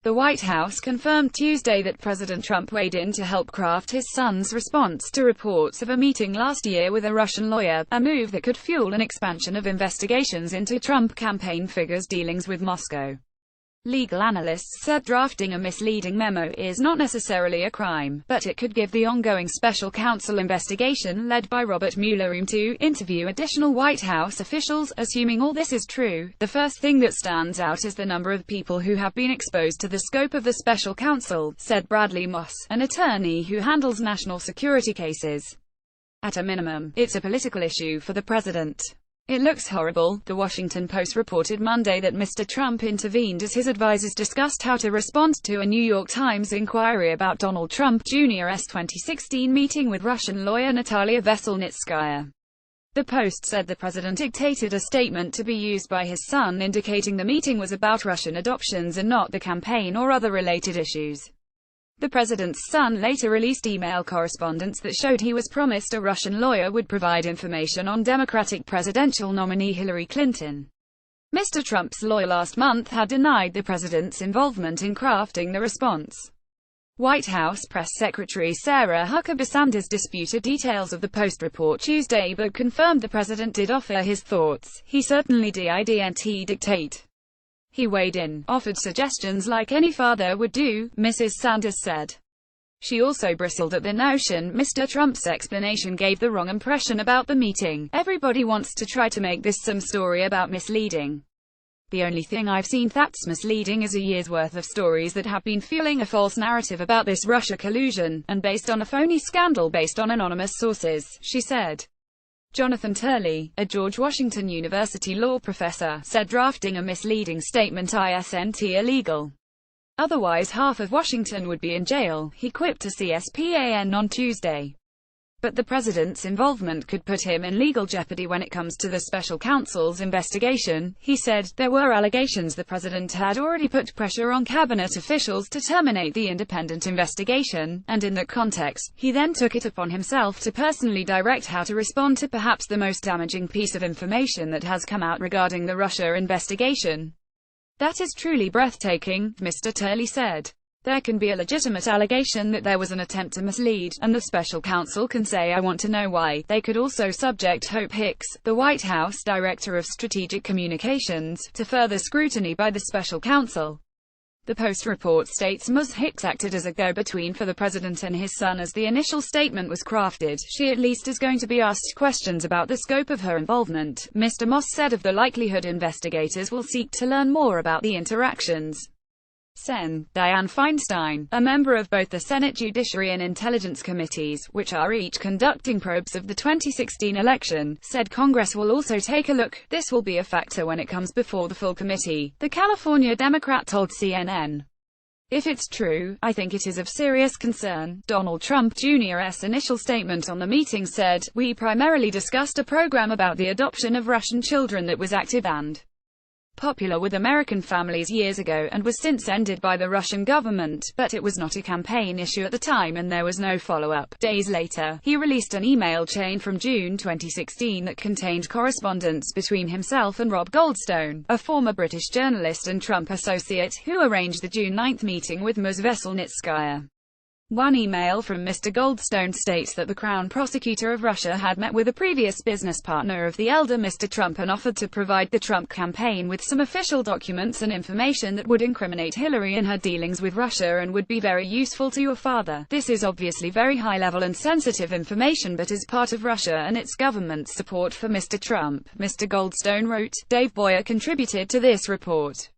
The White House confirmed Tuesday that President Trump weighed in to help craft his son's response to reports of a meeting last year with a Russian lawyer, a move that could fuel an expansion of investigations into Trump campaign figures' dealings with Moscow. Legal analysts said drafting a misleading memo is not necessarily a crime, but it could give the ongoing special counsel investigation led by Robert Mueller room to interview additional White House officials. Assuming all this is true, the first thing that stands out is the number of people who have been exposed to the scope of the special counsel, said Bradley Moss, an attorney who handles national security cases. At a minimum, it's a political issue for the president. It looks horrible. The Washington Post reported Monday that Mr. Trump intervened as his advisors discussed how to respond to a New York Times inquiry about Donald Trump Jr.'s 2016 meeting with Russian lawyer Natalia Veselnitskaya. The Post said the president dictated a statement to be used by his son indicating the meeting was about Russian adoptions and not the campaign or other related issues. The president's son later released email correspondence that showed he was promised a Russian lawyer would provide information on Democratic presidential nominee Hillary Clinton. Mr. Trump's lawyer last month had denied the president's involvement in crafting the response. White House Press Secretary Sarah Huckabee Sanders disputed details of the Post report Tuesday but confirmed the president did offer his thoughts. He certainly didn't dictate. He weighed in, offered suggestions like any father would do, Mrs. Sanders said. She also bristled at the notion Mr. Trump's explanation gave the wrong impression about the meeting. Everybody wants to try to make this some story about misleading. The only thing I've seen that's misleading is a year's worth of stories that have been fueling a false narrative about this Russia collusion, and based on a phony scandal based on anonymous sources, she said. Jonathan Turley, a George Washington University law professor, said drafting a misleading statement isn't illegal. Otherwise half of Washington would be in jail, he quipped to CSPAN on Tuesday. But the president's involvement could put him in legal jeopardy when it comes to the special counsel's investigation, he said. There were allegations the president had already put pressure on cabinet officials to terminate the independent investigation, and in that context, he then took it upon himself to personally direct how to respond to perhaps the most damaging piece of information that has come out regarding the Russia investigation. That is truly breathtaking, Mr. Turley said. There can be a legitimate allegation that there was an attempt to mislead, and the special counsel can say I want to know why. They could also subject Hope Hicks, the White House Director of Strategic Communications, to further scrutiny by the special counsel. The Post report states Ms. Hicks acted as a go-between for the president and his son as the initial statement was crafted. She at least is going to be asked questions about the scope of her involvement, Mr. Moss said. Of the likelihood investigators will seek to learn more about the interactions. Sen. Dianne Feinstein, a member of both the Senate Judiciary and Intelligence Committees, which are each conducting probes of the 2016 election, said Congress will also take a look. This will be a factor when it comes before the full committee, the California Democrat told CNN. If it's true, I think it is of serious concern. Donald Trump Jr.'s initial statement on the meeting said, "We primarily discussed a program about the adoption of Russian children that was active and popular with American families years ago and was since ended by the Russian government, but it was not a campaign issue at the time and there was no follow-up." Days later, he released an email chain from June 2016 that contained correspondence between himself and Rob Goldstone, a former British journalist and Trump associate, who arranged the June 9 meeting with Ms. Veselnitskaya. One email from Mr. Goldstone states that the Crown Prosecutor of Russia had met with a previous business partner of the elder Mr. Trump and offered to provide the Trump campaign with some official documents and information that would incriminate Hillary in her dealings with Russia and would be very useful to your father. This is obviously very high-level and sensitive information but is part of Russia and its government's support for Mr. Trump, Mr. Goldstone wrote. Dave Boyer contributed to this report.